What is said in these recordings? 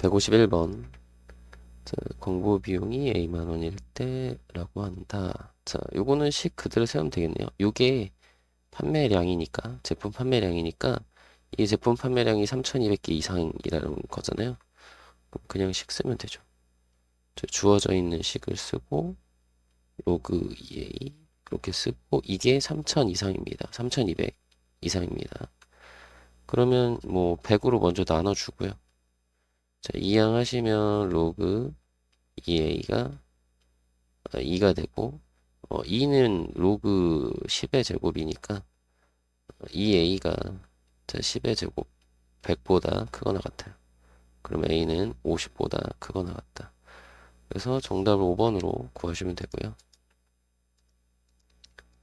151번. 자, 공부 비용이 A만 원일 때라고 한다. 자, 요거는 식 그대로 세우면 되겠네요. 요게 판매량이니까, 제품 판매량이니까, 이 제품 판매량이 3200개 이상이라는 거잖아요. 그럼 그냥 식 쓰면 되죠. 주어져 있는 식을 쓰고, 로그 EA, 이렇게 쓰고, 이게 3000 이상입니다. 3200 이상입니다. 그러면 뭐 100으로 먼저 나눠주고요. 자, 이항하시면 로그 EA가 2가 되고 2는 로그 10의 제곱이니까 2a가 10의 제곱 100보다 크거나 같아요. 그럼 a는 50보다 크거나 같다. 그래서 정답을 5번으로 구하시면 되고요.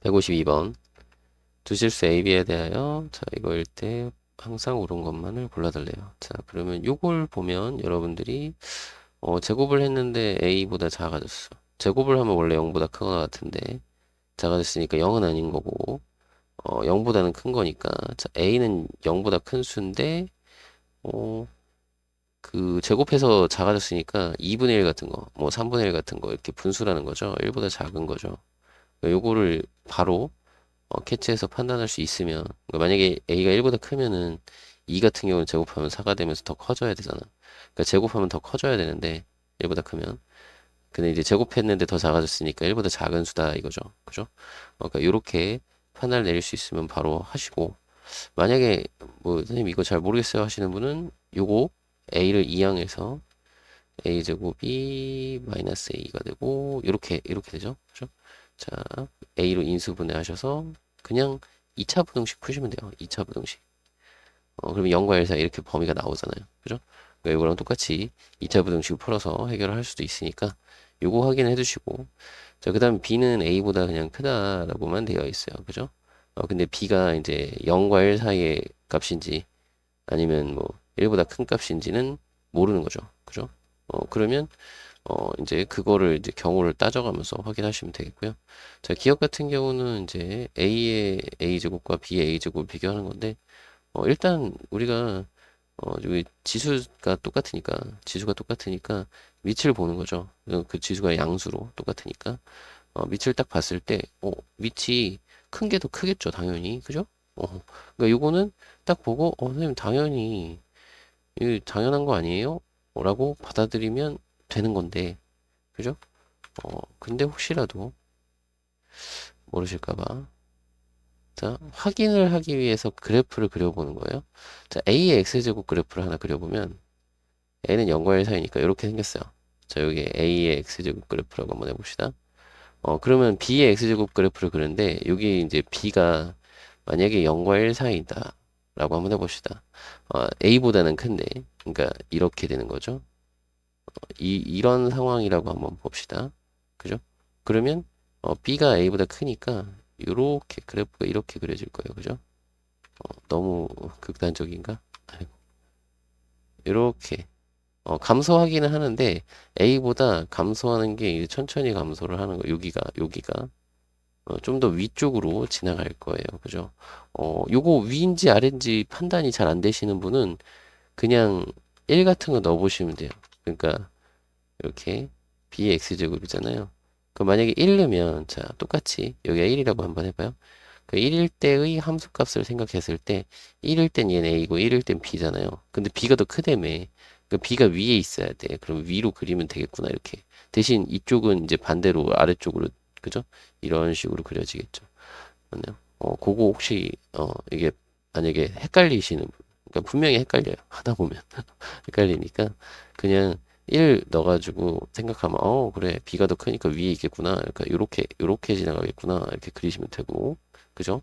152번 두실수 AB에 대하여 자 이거일 때 항상 옳은 것만을 골라달래요. 자 그러면 요걸 보면 여러분들이 제곱을 했는데 a보다 작아졌어. 제곱을 하면 원래 0보다 크거나 같은데 작아졌으니까 0은 아닌 거고 0보다는 큰 거니까 자, a는 0보다 큰 수인데 어, 그 제곱해서 작아졌으니까 2분의 1 같은 거, 뭐 3분의 1 같은 거 이렇게 분수라는 거죠. 1보다 작은 거죠. 그러니까 요거를 바로 캐치해서 판단할 수 있으면 그러니까 만약에 a가 1보다 크면은 2 같은 경우는 제곱하면 4가 되면서 더 커져야 되잖아. 그러니까 제곱하면 더 커져야 되는데 1보다 크면 근데 이제 제곱했는데 더 작아졌으니까 1보다 작은 수다 이거죠. 그죠? 그러니까 요렇게 판단을 내릴 수 있으면 바로 하시고 만약에 뭐 선생님 이거 잘 모르겠어요 하시는 분은 요거 a를 이항해서 a 제곱이 마이너스 a가 되고 이렇게 되죠. 그죠? 자, a로 인수분해 하셔서 그냥 2차 부등식 푸시면 돼요. 2차 부등식. 그러면 0과 1 사이 이렇게 범위가 나오잖아요. 그죠? 그러니까 이거랑 똑같이 2차 부등식 풀어서 해결을 할 수도 있으니까 요거 확인해 두시고 자, 그 다음 b는 a보다 그냥 크다라고만 되어 있어요. 그죠? 근데 b가 이제 0과 1 사이의 값인지 아니면 뭐 1보다 큰 값인지는 모르는 거죠. 그죠? 그러면 이제 그거를 이제 경우를 따져가면서 확인하시면 되겠고요. 자, 기억 같은 경우는 이제 a의 a제곱과 b의 a제곱을 비교하는 건데 일단 우리가 여기 지수가 똑같으니까 밑을 보는 거죠. 그 지수가 양수로 똑같으니까 밑을 딱 봤을 때 밑이 큰 게 더 크겠죠, 당연히. 그죠? 그러니까 요거는 딱 보고 선생님 당연히 이거 당연한 거 아니에요? 라고 받아들이면 되는 건데, 그죠? 근데 혹시라도 모르실까 봐. 자, 확인을 하기 위해서 그래프를 그려보는 거예요. 자, A의 X제곱 그래프를 하나 그려보면, A는 0과 1 사이니까 이렇게 생겼어요. 자, 여기 A의 X제곱 그래프라고 한번 해봅시다. 그러면 B의 X제곱 그래프를 그리는데, 여기 이제 B가 만약에 0과 1 사이다. 라고 한번 해봅시다. A보다는 큰데, 그러니까 이렇게 되는 거죠. 이런 상황이라고 한번 봅시다. 그죠? 그러면, B가 A보다 크니까, 요렇게 그래프가 이렇게 그려질 거예요. 그죠? 너무 극단적인가? 아이고. 요렇게 감소하기는 하는데 A보다 감소하는 게 이제 천천히 감소를 하는 거. 여기가 좀 더 위쪽으로 지나갈 거예요. 그죠? 요거 위인지 아래인지 판단이 잘 안 되시는 분은 그냥 1 같은 거 넣어보시면 돼요. 그러니까 이렇게 b의 x제곱이잖아요. 그 만약에 1 넣으면 자 똑같이 여기가 1이라고 한번 해봐요. 그 1일 때의 함수값을 생각했을 때 1일 땐 얘는 a고 1일 땐 b잖아요. 근데 b가 더 크다며. 그 b가 위에 있어야 돼. 그럼 위로 그리면 되겠구나 이렇게. 대신 이쪽은 이제 반대로 아래쪽으로 그죠? 이런 식으로 그려지겠죠. 맞나요? 그거 혹시 이게 만약에 헷갈리시는 분, 그러니까 분명히 헷갈려요. 하다 보면 헷갈리니까 그냥 1 넣어가지고 생각하면 그래 B가 더 크니까 위에 있겠구나. 그러니까 요렇게 지나가겠구나. 이렇게 그리시면 되고 그죠?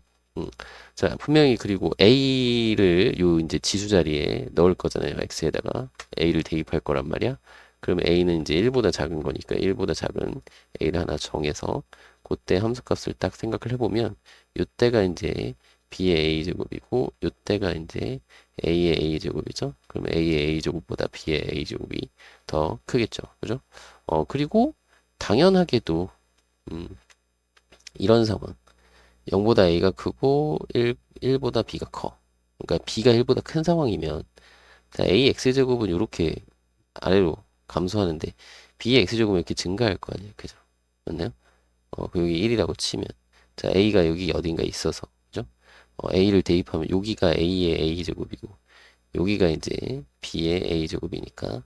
자 분명히 그리고 A를 요 이제 지수 자리에 넣을 거잖아요. X에다가 A를 대입할 거란 말이야. 그러면 A는 이제 1보다 작은 거니까 1보다 작은 A를 하나 정해서 그때 함수값을 딱 생각을 해보면 요때가 이제 B의 A제곱이고 요때가 이제 A의 A제곱이죠. 그럼 A의 A제곱보다 B의 A제곱이 더 크겠죠. 그죠? 그리고 당연하게도 음, 이런 상황 0보다 A가 크고 1보다 B가 커. 그러니까 B가 1보다 큰 상황이면 자, A X제곱은 이렇게 아래로 감소하는데 b의 x제곱은 이렇게 증가할 거 아니에요. 그죠? 맞나요? 그 여기 1이라고 치면 자 a가 여기 어딘가 있어서 그죠? a를 대입하면 여기가 a의 a제곱이고 여기가 이제 b의 a제곱이니까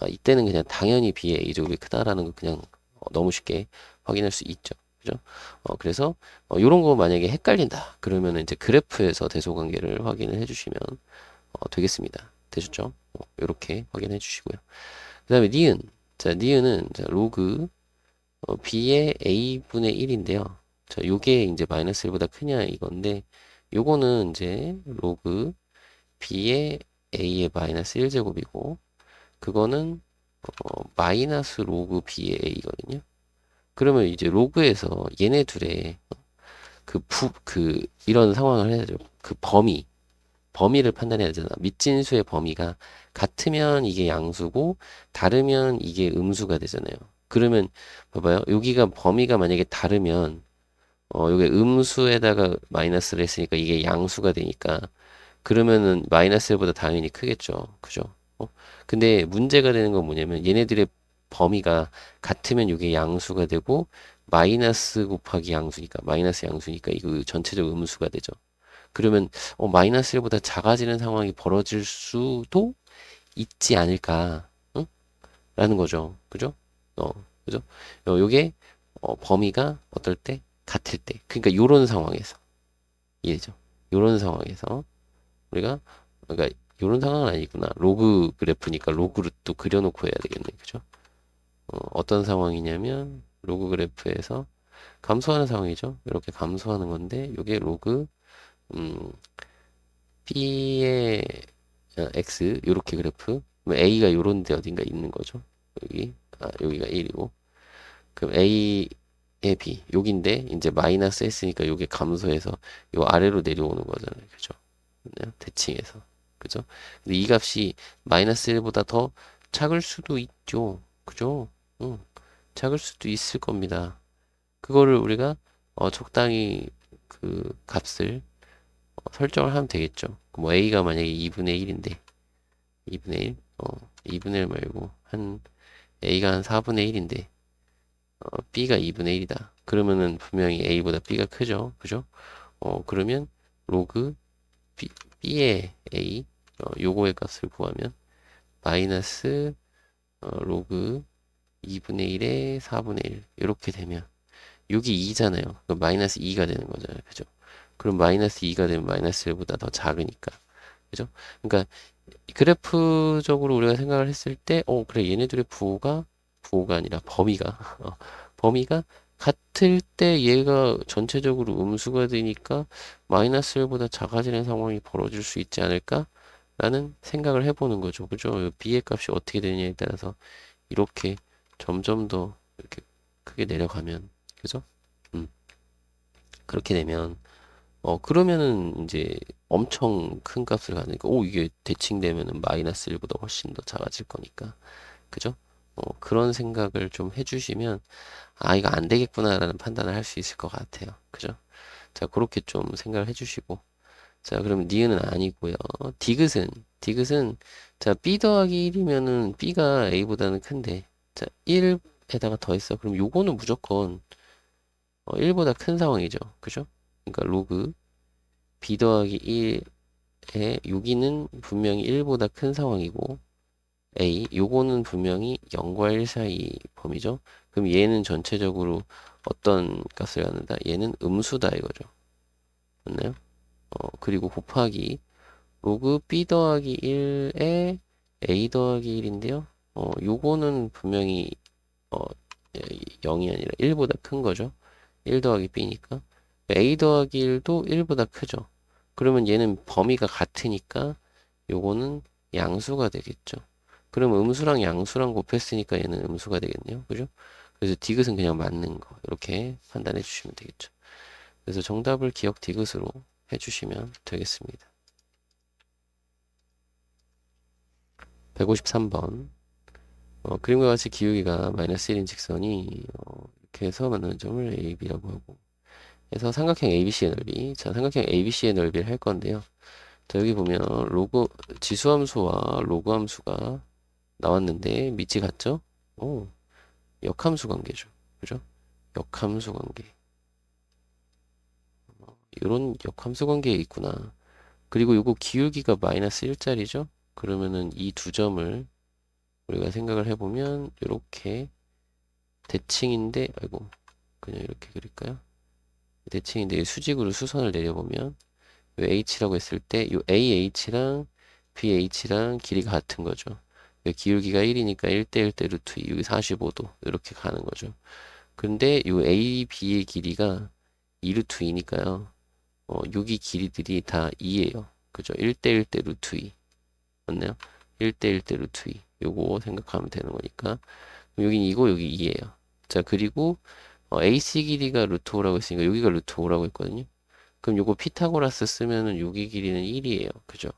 이때는 그냥 당연히 b의 a제곱이 크다라는 거 그냥 너무 쉽게 확인할 수 있죠. 그죠? 그래서 요런 거 만약에 헷갈린다 그러면 이제 그래프에서 대소관계를 확인을 해주시면 되겠습니다. 되셨죠? 요렇게 확인해 주시고요. 그 다음에 니은. 자, 니은은 자, 로그 b의 a분의 1인데요. 자, 요게 이제 마이너스 1보다 크냐 이건데 요거는 이제 로그 b의 a의 마이너스 1제곱이고 그거는 마이너스 로그 b의 a거든요. 그러면 이제 로그에서 얘네 둘의 이런 상황을 해야죠. 그 범위를 판단해야 되잖아. 밑진수의 범위가 같으면 이게 양수고 다르면 이게 음수가 되잖아요. 그러면 봐봐요. 여기가 범위가 만약에 다르면 요게 음수에다가 마이너스를 했으니까 이게 양수가 되니까 그러면은 마이너스 1보다 당연히 크겠죠. 그죠? 어? 근데 문제가 되는 건 뭐냐면 얘네들의 범위가 같으면 이게 양수가 되고 마이너스 곱하기 양수니까 마이너스 양수니까 이거 전체적 음수가 되죠. 그러면 마이너스 1보다 작아지는 상황이 벌어질 수도 있지 않을까? 응? 라는 거죠. 그죠? 어, 그죠? 요게 범위가 어떨 때? 같을 때. 그러니까 요런 상황에서 이해죠. 요런 상황에서 우리가 그러니까 요런 상황은 아니구나. 로그 그래프니까 로그를 또 그려놓고 해야 되겠네. 그죠? 어떤 상황이냐면 로그 그래프에서 감소하는 상황이죠. 이렇게 감소하는 건데 요게 로그 음, B의 X 요렇게 그래프 그럼 A가 요런 데 어딘가 있는 거죠. 여기가 1이고 그럼 A의 B 여기인데 이제 마이너스 했으니까 요게 감소해서 요 아래로 내려오는 거잖아요. 그죠? 네, 대칭해서 그죠? 근데 이 값이 마이너스 1보다 더 작을 수도 있죠. 그죠? 응, 작을 수도 있을 겁니다. 그거를 우리가 적당히 그 값을 설정을 하면 되겠죠. 뭐 A가 만약에 2분의 1인데 2분의 1? 2분의 1 말고 한 A가 한 4분의 1인데 B가 2분의 1이다. 그러면은 분명히 A보다 B가 크죠. 그죠? 그러면 로그 B의 A 요거의 값을 구하면 마이너스 로그 2분의 1에 4분의 1 이렇게 되면 여기 2잖아요. 그럼 마이너스 2가 되는 거잖아요. 그죠? 그럼 마이너스 2가 되면 마이너스 1보다 더 작으니까. 그죠? 그러니까 그래프적으로 우리가 생각을 했을 때, 그래, 얘네들의 부호가 아니라 범위가, 범위가 같을 때 얘가 전체적으로 음수가 되니까 마이너스 1보다 작아지는 상황이 벌어질 수 있지 않을까? 라는 생각을 해보는 거죠. 그죠? b의 값이 어떻게 되느냐에 따라서 이렇게 점점 더 이렇게 크게 내려가면, 그죠? 음, 그렇게 되면, 그러면은 이제 엄청 큰 값을 가니까, 이게 대칭되면은 마이너스 1보다 훨씬 더 작아질 거니까. 그죠? 그런 생각을 좀 해주시면, 이거 안 되겠구나라는 판단을 할 수 있을 것 같아요. 그죠? 자, 그렇게 좀 생각을 해주시고. 자, 그러면 니은은 아니고요. 디귿은, 자, b 더하기 1이면은 b가 a보다는 큰데, 자, 1에다가 더했어. 그럼 요거는 무조건 1보다 큰 상황이죠. 그죠? 그러니까 로그 b 더하기 1에 여기는 분명히 1보다 큰 상황이고 a 요거는 분명히 0과 1 사이 범위죠. 그럼 얘는 전체적으로 어떤 값을 갖는다? 얘는 음수다 이거죠. 맞나요? 그리고 곱하기 로그 b 더하기 1에 a 더하기 1인데요. 요거는 분명히 어, 0이 아니라 1보다 큰 거죠. 1 더하기 b니까 a 더하기 1도 1보다 크죠. 그러면 얘는 범위가 같으니까 요거는 양수가 되겠죠. 그럼 음수랑 양수랑 곱했으니까 얘는 음수가 되겠네요. 그죠? 그래서 디귿은 그냥 맞는 거 이렇게 판단해 주시면 되겠죠. 그래서 정답을 기억 디귿으로 해주시면 되겠습니다. 153번 그림과 같이 기울기가 마이너스 1인 직선이 이렇게 해서 만나는 점을 A, B라고 하고 그래서 삼각형 ABC의 넓이 자 삼각형 ABC의 넓이를 할 건데요. 자 여기 보면 로그 지수함수와 로그함수가 나왔는데 밑이 같죠? 오, 역함수 관계죠. 그죠? 역함수 관계. 이런 역함수 관계에 있구나. 그리고 요거 기울기가 마이너스 1짜리죠? 그러면은 이 두 점을 우리가 생각을 해보면 이렇게 대칭인데, 아이고, 그냥 이렇게 그릴까요? 대칭인데 수직으로 수선을 내려보면 요 h라고 했을 때 요 ah랑 bh랑 길이가 같은 거죠. 요 기울기가 1이니까 1대 1대 루트 2, 여기 45도 이렇게 가는 거죠. 근데 요 a, b의 길이가 2 루트 2니까요. 여기 길이들이 다 2예요. 그죠? 1대 1대 루트 2. 맞나요? 1대 1대 루트 2. 요거 생각하면 되는 거니까. 여긴 2고 여기 2예요. 자, 그리고 AC 길이가 루트 5라고 했으니까 여기가 루트 5라고 했거든요. 그럼 요거 피타고라스 쓰면은 여기 길이는 1이에요. 그죠?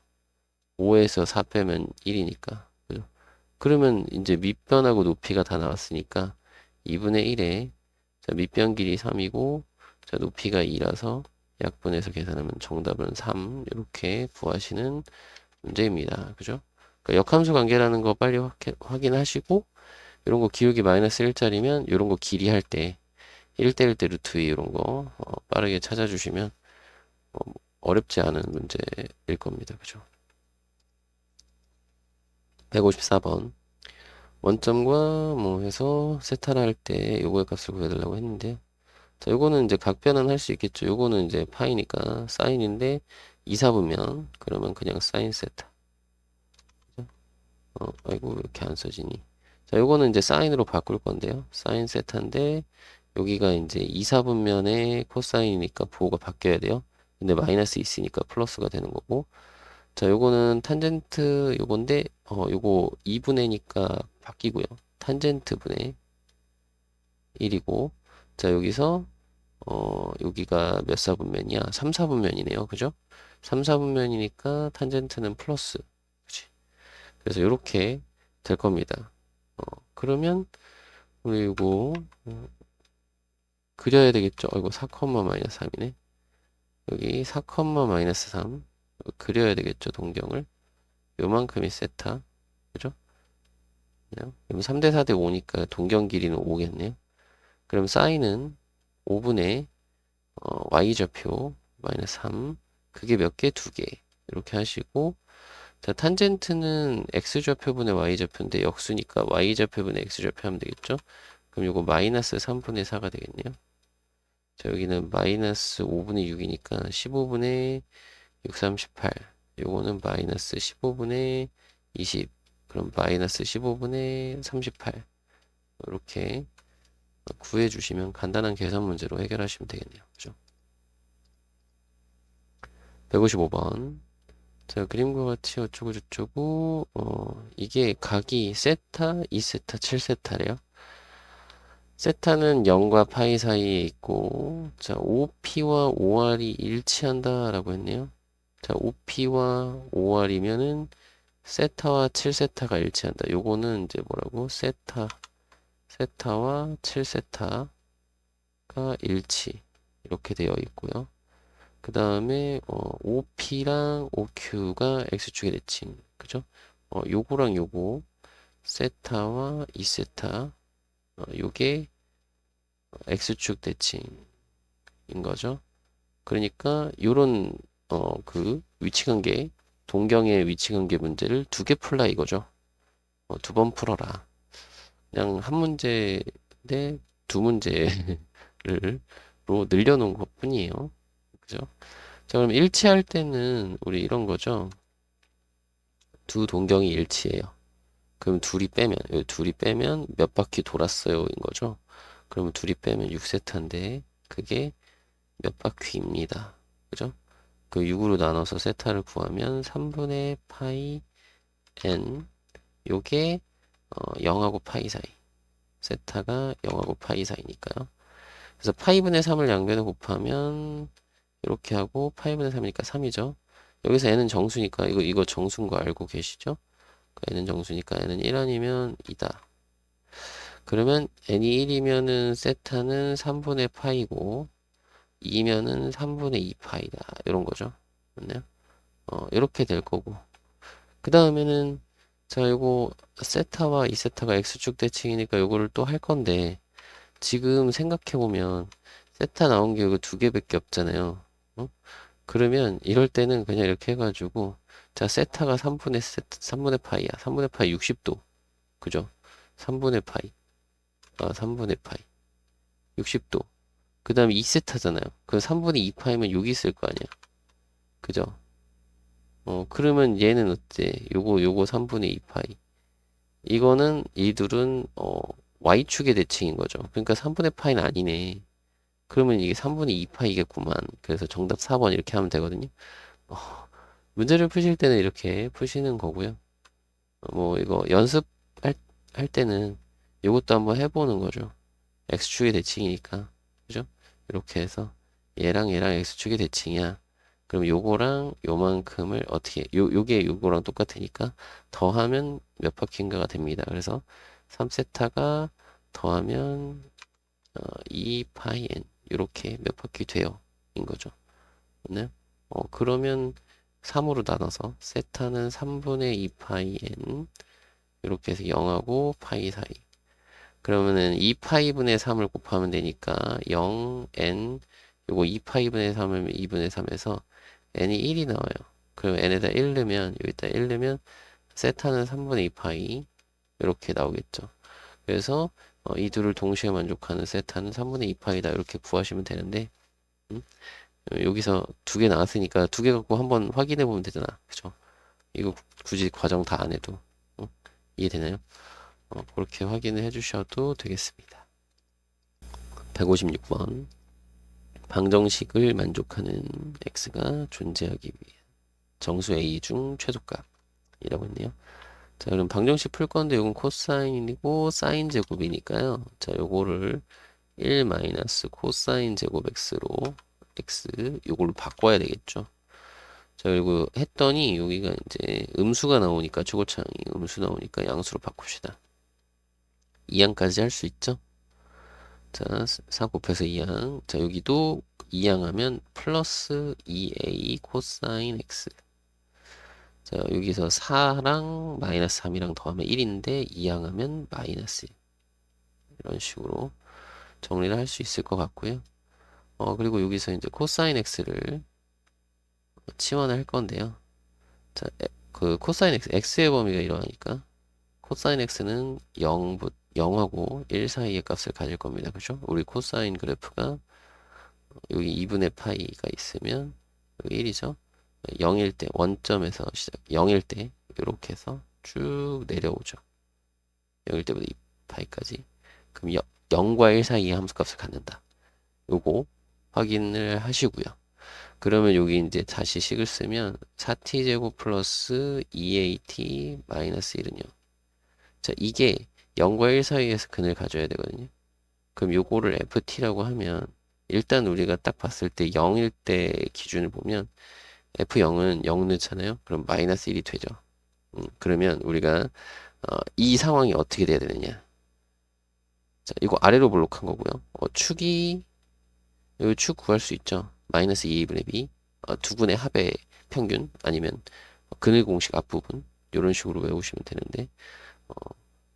5에서 4 빼면 1이니까. 그죠? 그러면 이제 밑변하고 높이가 다 나왔으니까 2분의 1에 자, 밑변 길이 3이고 자, 높이가 2라서 약분해서 계산하면 정답은 3 이렇게 구하시는 문제입니다. 그죠? 그러니까 역함수 관계라는 거 빨리 확인하시고 이런 거 기울기 마이너스 1짜리면 이런 거 길이 할 때 1대 1대 루트 2 이런 거 빠르게 찾아주시면 어, 어렵지 않은 문제일 겁니다. 그죠? 154번. 원점과 뭐 해서 세타를 할 때 요거의 값을 구해달라고 했는데 자, 요거는 이제 각변은 할 수 있겠죠. 요거는 이제 파이니까 사인인데 2, 4분면 그러면 그냥 사인 세타. 그죠? 아이고 왜 이렇게 안 써지니? 자, 요거는 이제 사인으로 바꿀 건데요. 사인 세타인데 여기가 이제 2, 4분면의 코사인이니까 부호가 바뀌어야 돼요. 근데 마이너스 있으니까 플러스가 되는 거고 자, 요거는 탄젠트 요건데 요거 2분의니까 바뀌고요. 탄젠트 분의 1이고 자, 여기서 여기가 몇 사분면이야? 3, 4분면이네요. 그죠? 3, 4분면이니까 탄젠트는 플러스. 그치? 그래서 요렇게 될 겁니다. 그러면 우리 요거 그려야 되겠죠? 이거 4, 마이너스 3이네. 여기 4, 마이너스 3 그려야 되겠죠? 동경을. 요만큼이 세타. 그죠? 그럼 3대 4대 5니까 동경 길이는 5겠네요. 그럼 사인은 5분의 y좌표 마이너스 3 그게 몇 개? 2개 이렇게 하시고 자 탄젠트는 x좌표분의 y좌표인데 역수니까 y좌표분의 x좌표 하면 되겠죠? 그럼 요거 마이너스 3분의 4가 되겠네요. 자 여기는 마이너스 5분의 6이니까 15분의 6, 38 요거는 마이너스 15분의 20 그럼 마이너스 15분의 38 이렇게 구해주시면 간단한 계산 문제로 해결하시면 되겠네요. 그죠? 155번. 자, 그림과 같이 어쩌고 저쩌고, 이게 각이 세타, 2세타, 7세타래요. 세타는 0과 파이 사이에 있고, 자, OP와 OR이 일치한다라고 했네요. 자, OP와 OR이면은 세타와 7세타가 일치한다. 요거는 이제 뭐라고? 세타와 7세타가 일치. 이렇게 되어 있고요. 그 다음에 OP랑 OQ가 X축의 대칭 그죠? 요거랑 요거 세타와 2세타 요게 X축 대칭인 거죠. 그러니까 요런 그 위치관계 동경의 위치관계 문제를 2개 풀라 이거죠. 2번 풀어라. 그냥 한 문제 대 두 문제를 로 늘려놓은 것 뿐이에요. 그죠? 자, 그럼 일치할 때는 우리 이런 거죠. 두 동경이 일치해요. 그럼 둘이 빼면 몇 바퀴 돌았어요? 인 거죠. 그러면 둘이 빼면 6세타인데, 그게 몇 바퀴입니다. 그죠? 그 6으로 나눠서 세타를 구하면 3분의 파이 n, 요게 0하고 파이 사이. 세타가 0하고 파이 사이니까요. 그래서 파이분의 3을 양변에 곱하면 이렇게 하고 파이분의 3이니까 3이죠. 여기서 n은 정수니까 이거 정수인 거 알고 계시죠? n은 정수니까 n은 1 아니면 2다. 그러면 n이 1이면은 세타는 3분의 파이고 2면은 3분의 2 파이다. 이런 거죠. 맞나요? 이렇게 될 거고. 그 다음에는 자, 요거 세타와 이세타가 x축 대칭이니까 요거를 또 할 건데 지금 생각해보면 세타 나온 게 이거 두 개밖에 없잖아요. 어? 그러면 이럴 때는 그냥 이렇게 해가지고 자, 세타가 3분의 파이야. 3분의 파이 60도. 그죠? 3분의 파이. 3분의 파이. 60도. 그 다음에 2세타잖아요. 그럼 3분의 2파이면 여기 있을 거 아니야. 그죠? 그러면 얘는 어때? 요거 3분의 2파이. 이거는 이 둘은 y축의 대칭인 거죠. 그러니까 3분의 파이는 아니네. 그러면 이게 3분의 2파이겠구만. 그래서 정답 4번 이렇게 하면 되거든요. 어, 문제를 푸실 때는 이렇게 푸시는 거고요. 뭐 이거 연습할 할 때는 이것도 한번 해보는 거죠. x축의 대칭이니까. 그죠? 이렇게 해서 얘랑 x축의 대칭이야. 그럼 요거랑 요만큼을 어떻게 요게 요거랑 똑같으니까 더하면 몇 바퀴인가가 됩니다. 그래서 3세타가 더하면 2파이 n 요렇게 몇 바퀴 돼요. 인 거죠. 네? 그러면 3으로 나눠서 세타는 3분의 2파이 n 이렇게 해서 0하고 파이 사이. 그러면은 2파이분의 3을 곱하면 되니까 0, n, 요거 2파이분의 3을 2분의 3에서 n이 1이 나와요. 그럼 n에다 1 넣으면, 여기다 1 넣으면 세타는 3분의 2파이 이렇게 나오겠죠. 그래서 이 둘을 동시에 만족하는 세타는 3분의 2파이다 이렇게 구하시면 되는데 음? 여기서 두 개 나왔으니까 두 개 갖고 한번 확인해 보면 되잖아. 그죠? 이거 굳이 과정 다 안 해도 이해되나요? 그렇게 확인을 해 주셔도 되겠습니다. 156번 방정식을 만족하는 x가 존재하기 위해 정수 a 중 최소값이라고 했네요. 자, 그럼 방정식 풀 건데 이건 코사인이고 사인 제곱이니까요. 자, 요거를 1 마이너스 코사인 제곱 x로 x 요걸로 바꿔야 되겠죠. 자, 그리고 했더니 여기가 이제 음수가 나오니까 최고차항이 음수 나오니까 양수로 바꿉시다. 2항까지 할 수 있죠? 자, 4 곱해서 2항. 자, 여기도 2항하면 플러스 2a 코사인 x. 자, 여기서 4랑 마이너스 3이랑 더하면 1인데 2항하면 마이너스 1. 이런 식으로 정리를 할 수 있을 것 같고요. 그리고 여기서 이제 코사인 x를 치환을 할 건데요. 자, 그 코사인 x, x의 범위가 이러하니까 코사인 x는 0하고 1 사이의 값을 가질 겁니다. 그죠? 우리 코사인 그래프가 여기 2분의 파이가 있으면 여기 1이죠. 0일 때 원점에서 시작 0일 때 이렇게 해서 쭉 내려오죠. 0일 때부터 2파이까지. 그럼 0과 1 사이의 함수값을 갖는다. 요거 확인을 하시고요. 그러면 여기 이제 다시 식을 쓰면 4t 제곱 플러스 2at 마이너스 1은요. 자, 이게 0과 1 사이에서 근을 가져야 되거든요. 그럼 요거를 ft라고 하면 일단 우리가 딱 봤을 때 0일 때 기준을 보면 f0은 0 넣잖아요. 그럼 마이너스 1이 되죠. 그러면 우리가 이 상황이 어떻게 돼야 되느냐. 자, 이거 아래로 볼록한 거고요. 축이 여기 축 구할 수 있죠. 마이너스 2분의 b 두 분의 합의 평균 아니면 근의 공식 앞부분 이런 식으로 외우시면 되는데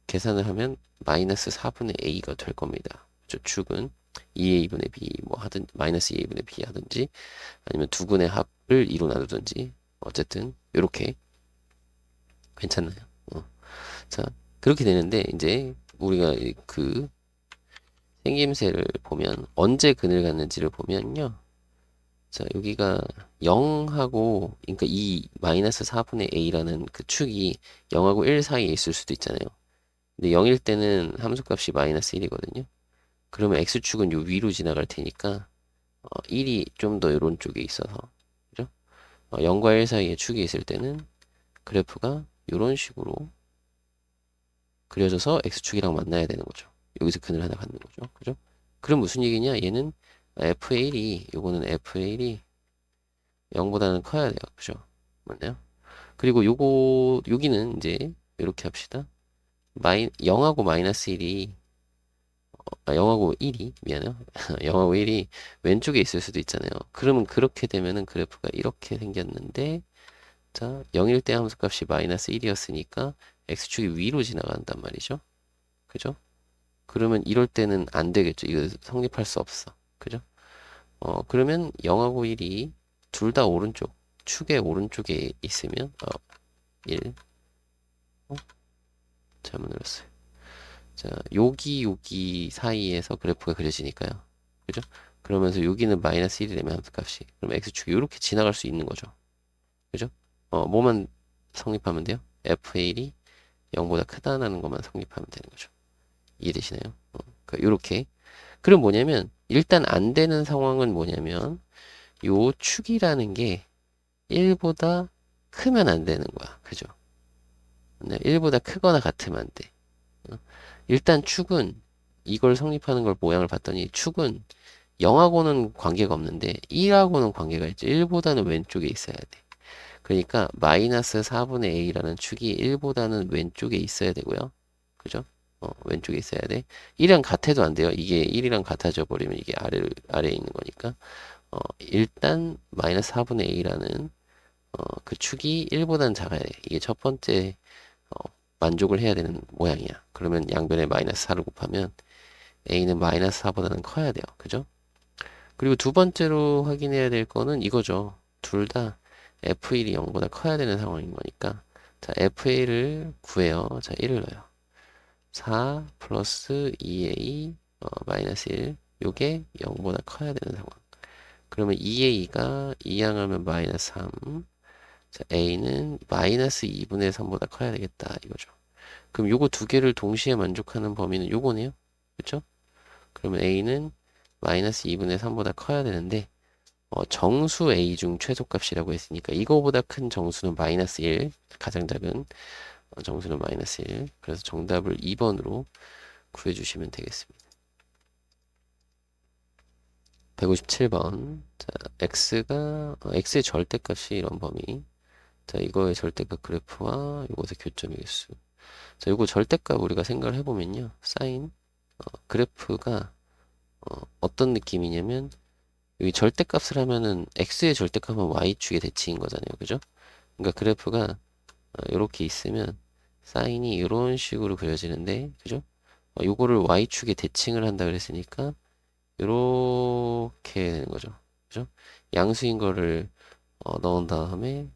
계산을 하면 마이너스 4분의 a가 될 겁니다. 저 축은 2a분의 b 뭐 하든 마이너스 2a분의 b 하든지 아니면 두 근의 합을 2로 나누든지 어쨌든 이렇게 괜찮나요? 자, 그렇게 되는데 이제 우리가 그 생김새를 보면 언제 근을 갖는지를 보면요. 자, 여기가 0하고 그러니까 이 마이너스 4분의 a라는 그 축이 0하고 1 사이에 있을 수도 있잖아요. 근데 0일 때는 함수값이 마이너스 1이거든요. 그러면 x축은 요 위로 지나갈 테니까 1이 좀 더 이런 쪽에 있어서 그죠? 0과 1 사이에 축이 있을 때는 그래프가 이런 식으로 그려져서 x축이랑 만나야 되는 거죠. 여기서 근을 하나 갖는 거죠. 그죠? 그럼 무슨 얘기냐? 얘는 f의 1이 요거는 f의 1이 0보다는 커야 돼요. 그죠? 맞나요? 그리고 여기는 이제 이렇게 합시다. 0하고 마이너스 1이 0하고 1이 미안해요. 0하고 1이 왼쪽에 있을 수도 있잖아요. 그러면 그렇게 되면은 그래프가 이렇게 생겼는데 자, 0일 때 함수값이 마이너스 1이었으니까 x축이 위로 지나간단 말이죠. 그죠? 그러면 이럴 때는 안 되겠죠. 이거 성립할 수 없어. 그죠? 그러면 0하고 1이 둘 다 오른쪽, 축의 오른쪽에 있으면, 1, 잘못 눌렀어요. 자, 여기 사이에서 그래프가 그려지니까요. 그죠? 그러면서 여기는 마이너스 1이 되면 함수값이. 그럼 x축이 이렇게 지나갈 수 있는 거죠. 그죠? 뭐만 성립하면 돼요? f1이 0보다 크다라는 것만 성립하면 되는 거죠. 이해되시나요? 그러니까 요렇게. 그럼 뭐냐면, 일단 안 되는 상황은 뭐냐면, 요 축이라는 게 1보다 크면 안 되는 거야. 그죠? 네, 1보다 크거나 같으면 안 돼. 일단 축은 이걸 성립하는 걸 모양을 봤더니 축은 0하고는 관계가 없는데 1하고는 관계가 있죠. 1보다는 왼쪽에 있어야 돼. 그러니까 마이너스 4분의 a라는 축이 1보다는 왼쪽에 있어야 되고요. 그죠? 왼쪽에 있어야 돼. 1이랑 같아도 안 돼요. 이게 1이랑 같아져 버리면 이게 아래에 있는 거니까. 일단 마이너스 4분의 a라는 그 축이 1보다는 작아야 돼. 이게 첫 번째 만족을 해야 되는 모양이야. 그러면 양변에 마이너스 4를 곱하면 a는 마이너스 4보다는 커야 돼요. 그죠? 그리고 두 번째로 확인해야 될 거는 이거죠. 둘 다 f1이 0보다 커야 되는 상황인 거니까 자, f1을 구해요. 자, 1을 넣어요. 4 플러스 2a 마이너스 1 요게 0보다 커야 되는 상황. 그러면 2a가 2항하면 마이너스 3 자, a는 마이너스 2분의 3보다 커야 되겠다 이거죠. 그럼 요거 두 개를 동시에 만족하는 범위는 요거네요. 그쵸? 그러면 a는 마이너스 2분의 3보다 커야 되는데 정수 a 중 최소값이라고 했으니까 이거보다 큰 정수는 마이너스 1 가장 작은 정수는 마이너스 1 그래서 정답을 2번으로 구해주시면 되겠습니다. 157번 자 x의 절대값이 이런 범위 자 이거의 절대값 그래프와 이것의 교점의 개수 자 이거 절대값 우리가 생각을 해보면요 사인 그래프가 어떤 느낌이냐면 여기 절대값을 하면은 x의 절대값은 y축의 대칭인 거잖아요. 그죠? 그러니까 그래프가 이렇게 있으면 사인이 이런 식으로 그려지는데 그죠? 요거를 y축에 대칭을 한다 그랬으니까 이렇게 되는 거죠. 그죠? 양수인 거를 넣은 다음에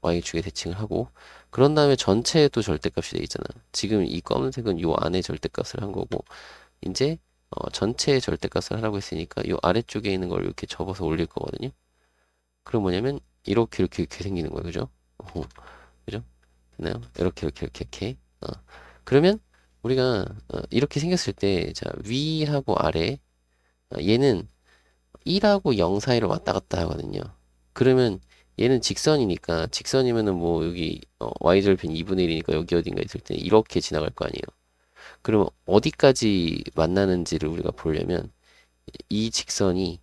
y축에 대칭을 하고 그런 다음에 전체에 또 절대값이 돼 있잖아. 지금 이 검은색은 요 안에 절대값을 한 거고 이제 전체의 절대값을 하라고 했으니까 요 아래쪽에 있는 걸 이렇게 접어서 올릴 거거든요. 그럼 뭐냐면 이렇게 생기는 거예요. 그죠? 그죠? 됐나요? 이렇게. 그러면 우리가 이렇게 생겼을 때 자, 위하고 아래 얘는 1하고 0 사이를 왔다 갔다 하거든요. 그러면 얘는 직선이니까 직선이면은 뭐 여기 y절편 2분의 1이니까 여기 어딘가 있을 때 이렇게 지나갈 거 아니에요. 그러면 어디까지 만나는지를 우리가 보려면 이 직선이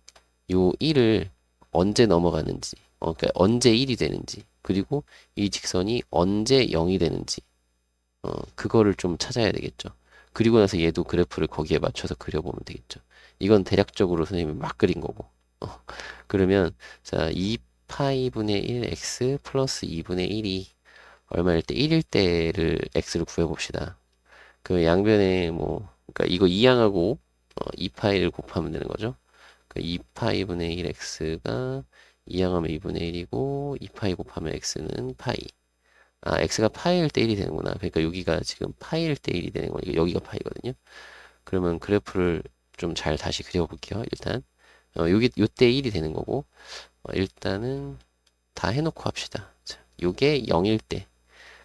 요 1을 언제 넘어가는지, 그러니까 언제 1이 되는지, 그리고 이 직선이 언제 0이 되는지, 그거를 좀 찾아야 되겠죠. 그리고 나서 얘도 그래프를 거기에 맞춰서 그려보면 되겠죠. 이건 대략적으로 선생님이 막 그린 거고. 어, 그러면, 자, 2파이분의 1 x 플러스 2분의 1이 얼마일 때? 1일 때를 x를 구해봅시다. 그 양변에 뭐, 그러니까 이거 2항하고 2파이를 곱하면 되는 거죠. 그 2파이분의 1x가 2항하면 2분의 1이고 2파이 곱하면 x는 파이. x가 파이일 때 1이 되는구나. 그러니까 여기가 지금 파이일 때 1이 되는 거니까 여기가 파이거든요. 그러면 그래프를 좀 잘 다시 그려볼게요. 일단 여기 요때 1이 되는 거고 일단은 다 해놓고 합시다. 자, 요게 0일 때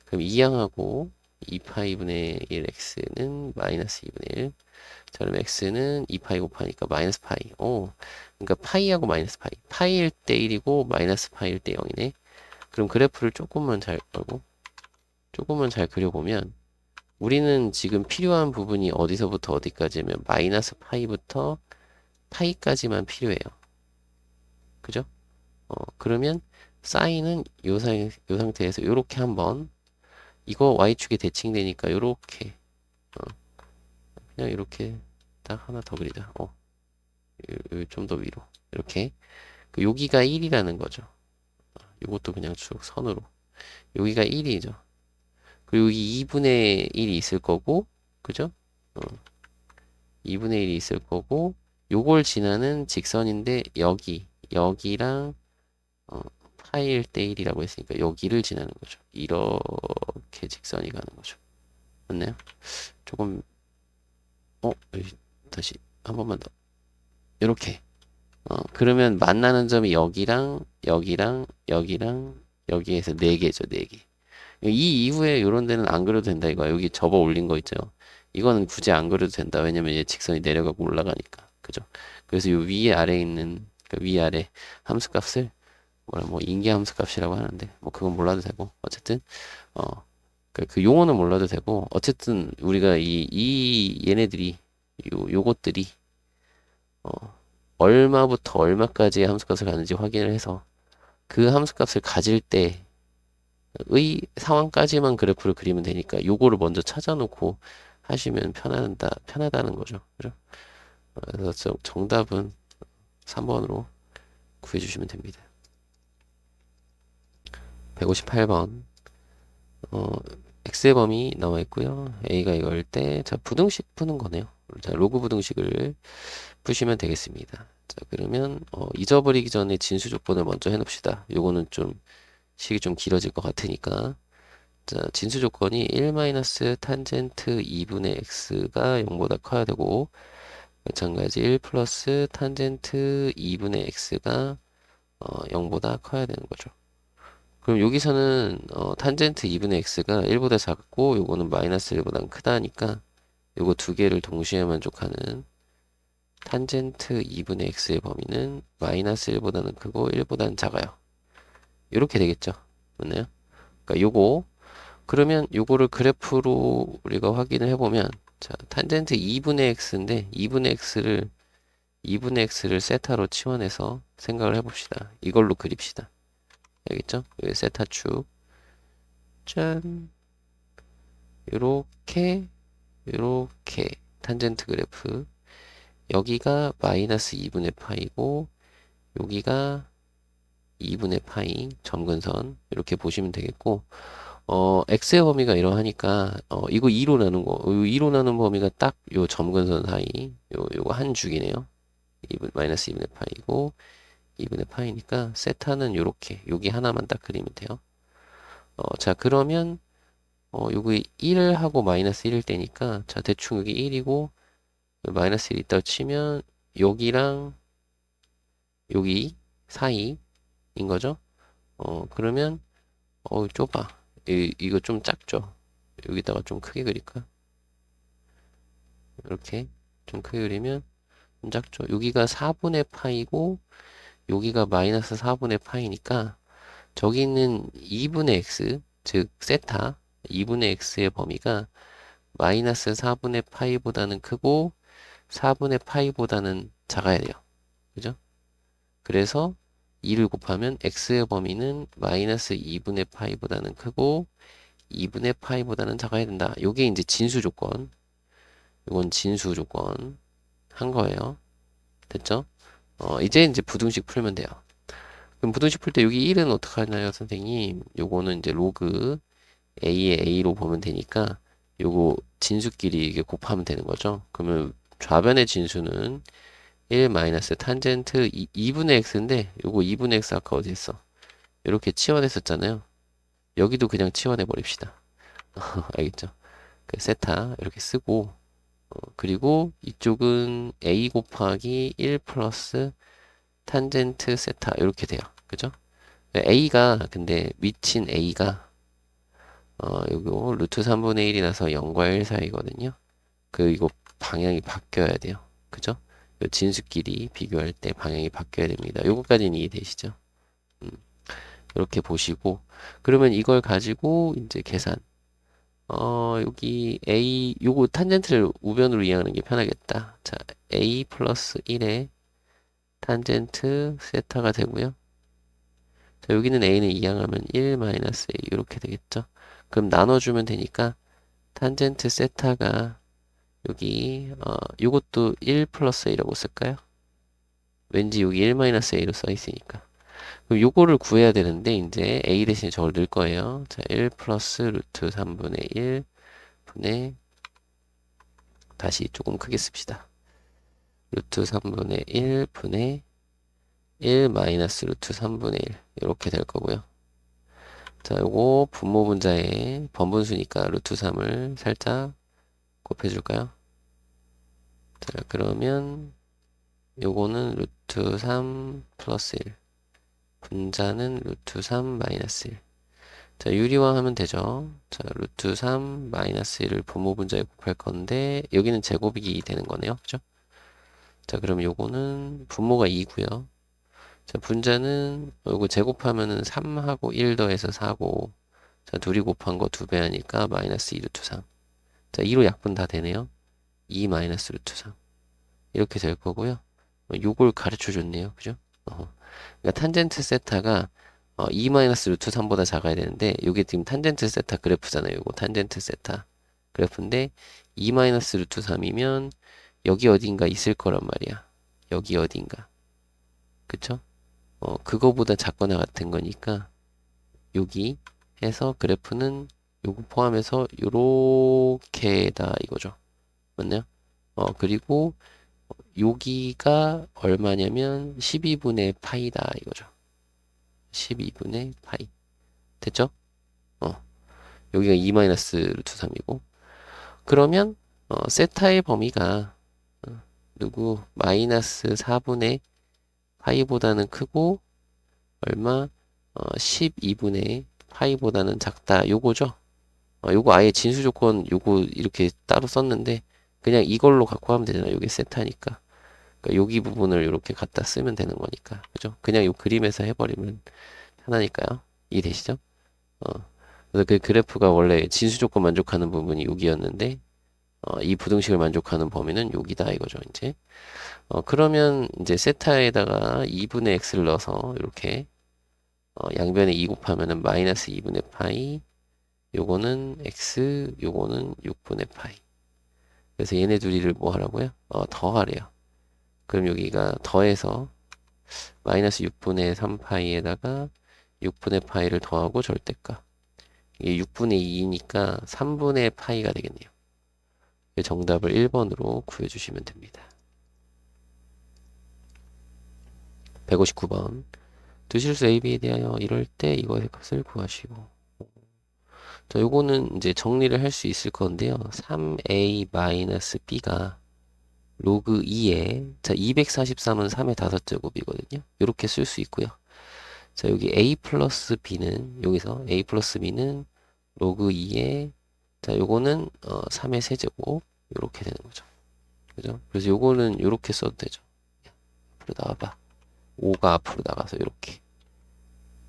그럼 2항하고 2파이분의 1x는 마이너스 2분의 1 자, 그럼 x는 2파이 곱하니까 마이너스 파이. 그러니까 파이하고 마이너스 파이. 파이일 때 1이고 마이너스 파이일 때 0이네. 그럼 그래프를 조금만 잘 그려보면 우리는 지금 필요한 부분이 어디서부터 어디까지면 마이너스 파이부터 파이까지만 필요해요. 그죠? 그러면 사인은 요 상태에서 요렇게 한번 이거 y축에 대칭되니까 요렇게 그냥 이렇게 딱 하나 더 그리자. 좀 더 위로 이렇게 여기가 1이라는 거죠. 이것도 그냥 쭉 선으로 여기가 1이죠. 그리고 여기 2분의 1이 있을 거고, 그죠? 2분의 1이 있을 거고, 요걸 지나는 직선인데, 여기랑, 어, 파일 대 1이라고 했으니까, 여기를 지나는 거죠. 이렇게 직선이 가는 거죠. 맞나요? 조금, 여기 다시, 한 번만 더. 이렇게. 그러면 만나는 점이 여기랑, 여기에서 4개죠, 4개. 이 이후에 이런 데는 안 그려도 된다 이거야. 여기 접어 올린 거 있죠. 이거는 굳이 안 그려도 된다. 왜냐면 얘 직선이 내려가고 올라가니까. 그죠? 그래서 이 위에 아래 있는 그 위아래 함수값을 뭐 인계 함수값이라고 하는데 뭐 그건 몰라도 되고 어쨌든 어 그 용어는 몰라도 되고 어쨌든 우리가 이 얘네들이 요것들이 어 얼마부터 얼마까지의 함수값을 가는지 확인을 해서 그 함수값을 가질 때 의 상황까지만 그래프를 그리면 되니까 요거를 먼저 찾아놓고 하시면 편하다는 거죠. 그죠? 그래서 정답은 3번으로 구해주시면 됩니다. 158번. x의 범위 나와 있고요. a가 이걸 때, 자, 부등식 푸는 거네요. 자, 로그 부등식을 푸시면 되겠습니다. 자, 그러면, 잊어버리기 전에 진수 조건을 먼저 해놓읍시다. 요거는 좀, 식이 좀 길어질 것 같으니까. 자, 진수 조건이 1 탄젠트 2분의 x가 0보다 커야 되고, 마찬가지 1 플러스 탄젠트 2분의 x가 0보다 커야 되는 거죠. 그럼 여기서는 탄젠트 2분의 x가 1보다 작고 요거는 마이너스 1보다 크다니까 요거 두 개를 동시에 만족하는 탄젠트 2분의 x의 범위는 마이너스 1보다는 크고 1보다는 작아요. 이렇게 되겠죠. 맞나요? 그러니까 요거 그러면 요거를 그래프로 우리가 확인을 해보면 자 탄젠트 2분의 x인데 2분의 x를 세타로 치환해서 생각을 해봅시다. 이걸로 그립시다. 알겠죠? 여기 세타축 짠 요렇게 탄젠트 그래프 여기가 마이너스 2분의 파이고 여기가 2분의 파이 점근선 이렇게 보시면 되겠고 x의 범위가 이러하니까 이거 2로 나눈 거 2로 나눈 범위가 딱 요 점근선 사이 요거 한 줄이네요. 2분 마이너스 2분의 파이고 2분의 파이니까 세타는 요렇게 여기 하나만 딱 그리면 돼요. 자 그러면 요거 1을 하고 마이너스 1일 때니까 자 대충 여기 1이고 마이너스 1 있다고 치면 여기랑 여기 사이인 거죠. 그러면 좁아. 이거 좀 작죠. 여기다가 좀 크게 그릴까? 이렇게 좀 크게 그리면 좀 작죠. 여기가 4분의 파이고 여기가 마이너스 4분의 파이니까 저기 있는 2분의 x 즉 세타 2분의 x의 범위가 마이너스 4분의 파이보다는 크고 4분의 파이보다는 작아야 돼요. 그죠? 그래서 2를 곱하면 x의 범위는 마이너스 2분의 파이보다는 크고 2분의 파이보다는 작아야 된다. 요게 이제 진수 조건. 이건 진수 조건 한 거예요. 됐죠? 이제 부등식 풀면 돼요. 그럼 부등식 풀 때 여기 1은 어떻게 하나요, 선생님? 요거는 이제 로그 a의 a로 보면 되니까 요거 진수끼리 이게 곱하면 되는 거죠. 그러면 좌변의 진수는 1 마이너스 탄젠트 2분의 x인데 요거 2분의 x 아까 어디 있어? 이렇게 치환했었잖아요. 여기도 그냥 치환해 버립시다. 알겠죠? 그 세타 이렇게 쓰고 그리고 이쪽은 a 곱하기 1 플러스 탄젠트 세타 이렇게 돼요. 그죠? a가 근데 미친 a가 요거 루트 3분의 1이 나서 0과 1 사이거든요. 이거 방향이 바뀌어야 돼요. 그죠? 요 진수끼리 비교할 때 방향이 바뀌어야 됩니다. 요거까지는 이해되시죠? 이렇게 보시고 그러면 이걸 가지고 이제 계산 여기 a 요거 탄젠트를 우변으로 이해하는 게 편하겠다. 자, a 플러스 1의 탄젠트 세타가 되고요. 자, 여기는 a는 이항하면 1 마이너스 a 이렇게 되겠죠. 그럼 나눠주면 되니까 탄젠트 세타가 여기 요것도 1 플러스 a라고 쓸까요? 왠지 여기 1 마이너스 a로 써 있으니까 그럼 요거를 구해야 되는데 이제 a 대신에 저걸 넣을 거예요. 자, 1 플러스 루트 3분의 1 분의 다시 조금 크게 씁시다. 루트 3분의 1 분의 1 마이너스 루트 3분의 1 이렇게 될 거고요. 자, 요거 분모 분자에 번분수니까 루트 3을 살짝 곱해줄까요? 자, 그러면 요거는 루트 3 플러스 1 분자는 루트 3 마이너스 1. 자, 유리화하면 되죠. 자, 루트 3 마이너스 1을 분모 분자에 곱할 건데 여기는 제곱이 되는 거네요. 그죠? 자, 그럼 요거는 분모가 2고요. 자, 분자는 요거 제곱하면은 3하고 1 더해서 4고 자, 둘이 곱한 거 2배 하니까 마이너스 2 루트 3. 자, 2로 약분 다 되네요. 2 마이너스 루트 3. 이렇게 될 거고요. 요걸 가르쳐 줬네요. 그죠? 그러니까 탄젠트 세타가 2 마이너스 루트 3보다 작아야 되는데 요게 지금 탄젠트 세타 그래프잖아요. 요거 탄젠트 세타 그래프인데 2 마이너스 루트 3이면 여기 어딘가 있을 거란 말이야. 여기 어딘가. 그쵸? 그거보다 작거나 같은 거니까 여기 해서 그래프는 요거 포함해서 요렇게다 이거죠. 맞나요? 그리고 여기가 얼마냐면 12분의 파이다 이거죠. 12분의 파이. 됐죠? 여기가 2 마이너스 루트 3이고. 그러면, 세타의 범위가, 누구, 마이너스 4분의 파이보다는 크고, 얼마, 12분의 파이보다는 작다. 요거죠? 요거 아예 진수 조건, 요거 이렇게 따로 썼는데, 그냥 이걸로 갖고 하면 되잖아요. 요게 세타니까. 그러니까 여기 부분을 이렇게 갖다 쓰면 되는 거니까. 그죠? 그냥 요 그림에서 해버리면 편하니까요. 이해되시죠? 어. 그래서 그 그래프가 원래 진수 조건 만족하는 부분이 여기였는데, 이 부등식을 만족하는 범위는 여기다 이거죠, 이제. 그러면 이제 세타에다가 2분의 x를 넣어서 이렇게, 양변에 2 곱하면은 마이너스 2분의 파이, 요거는 x, 요거는 6분의 파이. 그래서 얘네 둘이를 뭐 하라고요? 더하래요. 그럼 여기가 더해서 마이너스 6분의 3파이에다가 6분의 파이를 더하고 절대값. 이게 6분의 2니까 3분의 파이가 되겠네요. 정답을 1번으로 구해주시면 됩니다. 159번. 두실수 AB에 대하여 이럴 때 이거의 값을 구하시오. 자, 요거는 이제 정리를 할 수 있을 건데요. 3A-B가 로그 2에, 자, 243은 3의 5제곱이거든요. 이렇게 쓸 수 있고요. 자, 여기 A 플러스 B는, 여기서 A 플러스 B는 로그 2에, 자, 요거는 3의 세제곱, 이렇게 되는 거죠. 그죠? 그래서 요거는 이렇게 써도 되죠. 앞으로 나와봐. 5가 앞으로 나가서 이렇게.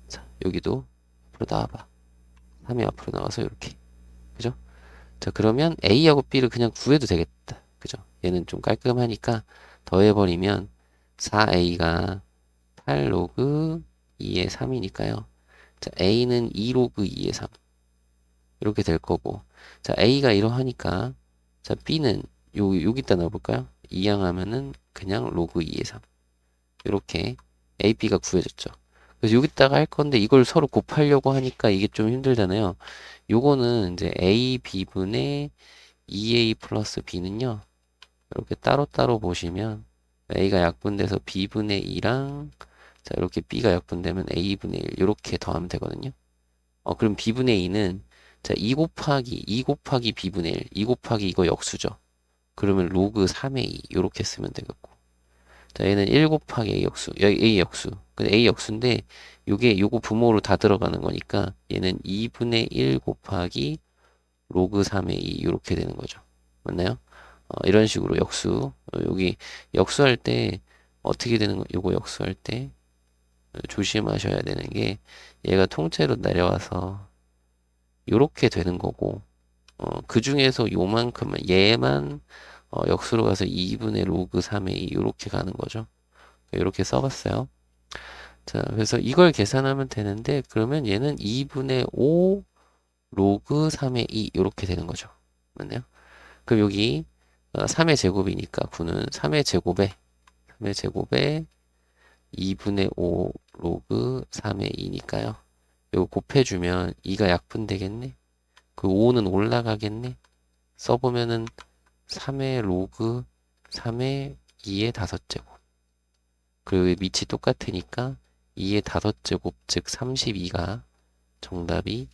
자, 여기도 앞으로 나와봐. 3이 앞으로 나가서 이렇게. 그죠? 자, 그러면 A하고 B를 그냥 구해도 되겠다. 그죠? 얘는 좀 깔끔하니까 더해버리면 4A가 8 로그 2의 3이니까요. 자, A는 2 로그 2의 3. 이렇게 될 거고. 자, A가 이러하니까 자, B는 여기다 넣어볼까요? 이항하면은 그냥 로그 2의 3. 이렇게 A, B가 구해졌죠. 그래서 여기다가 할 건데 이걸 서로 곱하려고 하니까 이게 좀 힘들잖아요. 요거는 이제 A, B분의 2A 플러스 B는요. 이렇게 따로따로 보시면 A가 약분돼서 B분의 2랑 자, 이렇게 B가 약분되면 A분의 1 이렇게 더하면 되거든요. 그럼 B분의 2는 자, 2 곱하기 B분의 1, 2 곱하기 이거 역수죠. 그러면 로그 3의 2 이렇게 쓰면 되겠고. 자, 얘는 1 곱하기 A 역수, A 역수. 근데 A 역수인데 요거 부모로 다 들어가는 거니까 얘는 2분의 1 곱하기 로그 3의 2 이렇게 되는 거죠. 맞나요? 이런 식으로 역수. 여기 역수할 때 어떻게 되는 거? 요거 역수할 때 조심하셔야 되는 게 얘가 통째로 내려와서 요렇게 되는 거고 그 중에서 요만큼은 얘만 역수로 가서 2분의 로그 3의 2 요렇게 가는 거죠. 이렇게 써봤어요. 자, 그래서 이걸 계산하면 되는데 그러면 얘는 2분의 5 로그 3의 2 이렇게 되는 거죠. 맞나요? 그럼 여기 3의 제곱이니까 9는 3의 제곱에 2분의 5 로그 3의 2니까요. 이거 곱해주면 2가 약분되겠네. 그 5는 올라가겠네. 써보면은 3의 로그 3의 2의 5제곱. 그리고 밑이 똑같으니까 2의 5제곱 즉 32가 정답이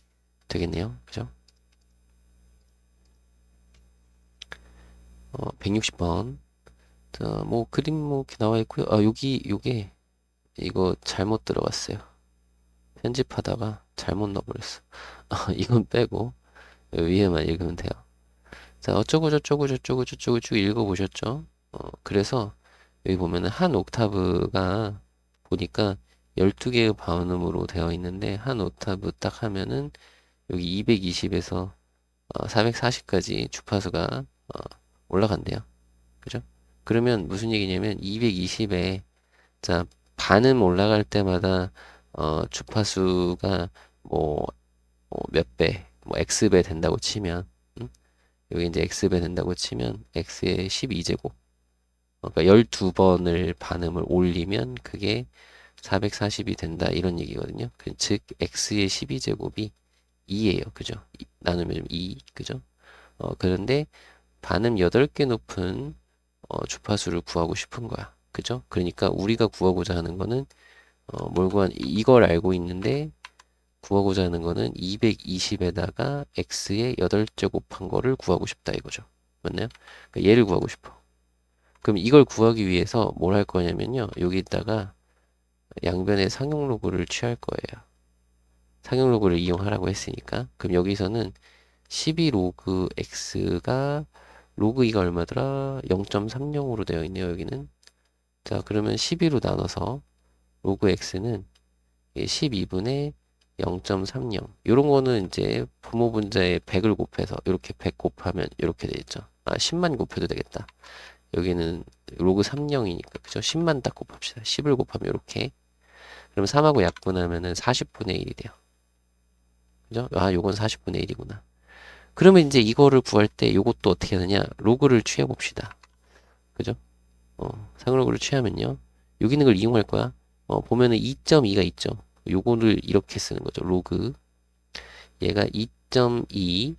되겠네요. 그죠? 160번. 자, 뭐 그림 뭐 이렇게 나와 있고요. 아, 요게 이거 잘못 들어갔어요. 편집하다가 잘못 넣어버렸어. 이건 빼고 위에만 읽으면 돼요. 자, 어쩌고 저쩌고 저쩌고 저쩌고 쭉 읽어보셨죠? 그래서 여기 보면은 한 옥타브가 보니까 12개의 반음으로 되어 있는데 한 옥타브 딱 하면은 여기 220에서 440까지 주파수가 올라간대요. 그죠? 그러면 무슨 얘기냐면 220에 자 반음 올라갈 때마다 주파수가 뭐, 몇 배, 뭐 X배 된다고 치면 여기 이제 X배 된다고 치면 X의 12제곱 그러니까 12번을 반음을 올리면 그게 440이 된다 이런 얘기거든요. 즉 X의 12제곱이 2예요. 그죠? 나누면 2, 그죠? 그런데 반음 8개 높은 주파수를 구하고 싶은 거야. 그죠? 그러니까 우리가 구하고자 하는 거는 이걸 알고 있는데 구하고자 하는 거는 220에다가 x의 8제 곱한 거를 구하고 싶다 이거죠. 맞나요? 그러니까 얘를 구하고 싶어. 그럼 이걸 구하기 위해서 뭘 할 거냐면요. 여기다가 양변의 상용 로그를 취할 거예요. 상용 로그를 이용하라고 했으니까. 그럼 여기서는 12 로그 x가 로그 2가 얼마더라? 0.30으로 되어 있네요, 여기는. 자, 그러면 12로 나눠서 로그 x는 12분의 0.30. 요런 거는 이제 부모 분자에 100을 곱해서 이렇게 100 곱하면 이렇게 되겠죠. 10만 곱해도 되겠다. 여기는 로그 30이니까 그죠? 10만 딱 곱합시다. 10을 곱하면 이렇게. 그럼 3하고 약분하면은 40분의 1이 돼요. 그죠? 요건 40분의 1이구나. 그러면 이제 이거를 구할 때 요것도 어떻게 하느냐? 로그를 취해 봅시다. 그죠? 상로그를 취하면요. 여기 있는 걸 이용할 거야. 보면은 2.2가 있죠. 요거를 이렇게 쓰는 거죠. 로그. 얘가 2.2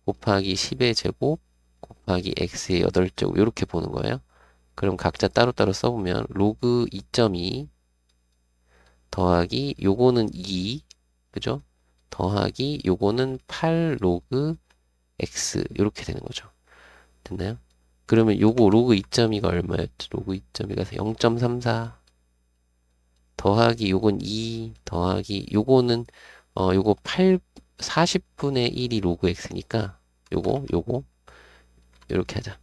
곱하기 10의 제곱 곱하기 x의 8제곱 이렇게 보는 거예요. 그럼 각자 따로따로 써보면 로그 2.2 더하기 요거는 2 그죠? 더하기 요거는 8 로그 x 이렇게 되는 거죠. 됐나요? 그러면 요거 로그 2.2가 얼마였죠? 로그 2.2가 0.34 더하기 요건 2 더하기 요거는 요거 8 40분의 1이 로그 x니까 요거 이렇게 하자.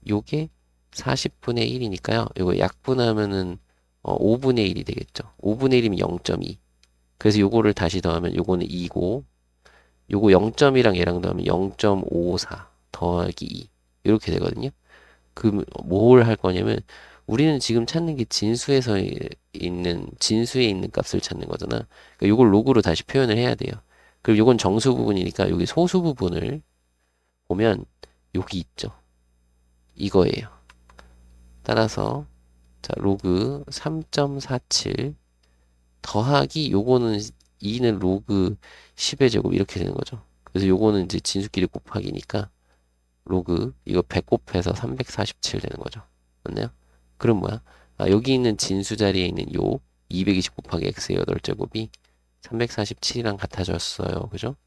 요게 40분의 1이니까요. 요거 약분하면은 5분의 1이 되겠죠. 5분의 1이면 0.2. 그래서 요거를 다시 더하면 요거는 2고 요거 0.2랑 얘랑 더하면 0.54 더하기 2 이렇게 되거든요. 그럼 뭘 할 거냐면 우리는 지금 찾는 게 진수에 있는 값을 찾는 거잖아. 그러니까 요걸 로그로 다시 표현을 해야 돼요. 그리고 요건 정수 부분이니까 여기 소수 부분을 보면 여기 있죠. 이거예요. 따라서 자 로그 3.47 더하기 요거는 2는 로그 10의 제곱 이렇게 되는 거죠. 그래서 요거는 이제 진수끼리 곱하기니까 로그 이거 100 곱해서 347 되는 거죠. 맞나요? 그럼 뭐야? 여기 있는 진수 자리에 있는 요 220 곱하기 x의 8제곱이 347이랑 같아졌어요. 그죠?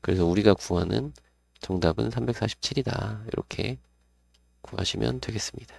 그래서 우리가 구하는 정답은 347이다. 이렇게 구하시면 되겠습니다.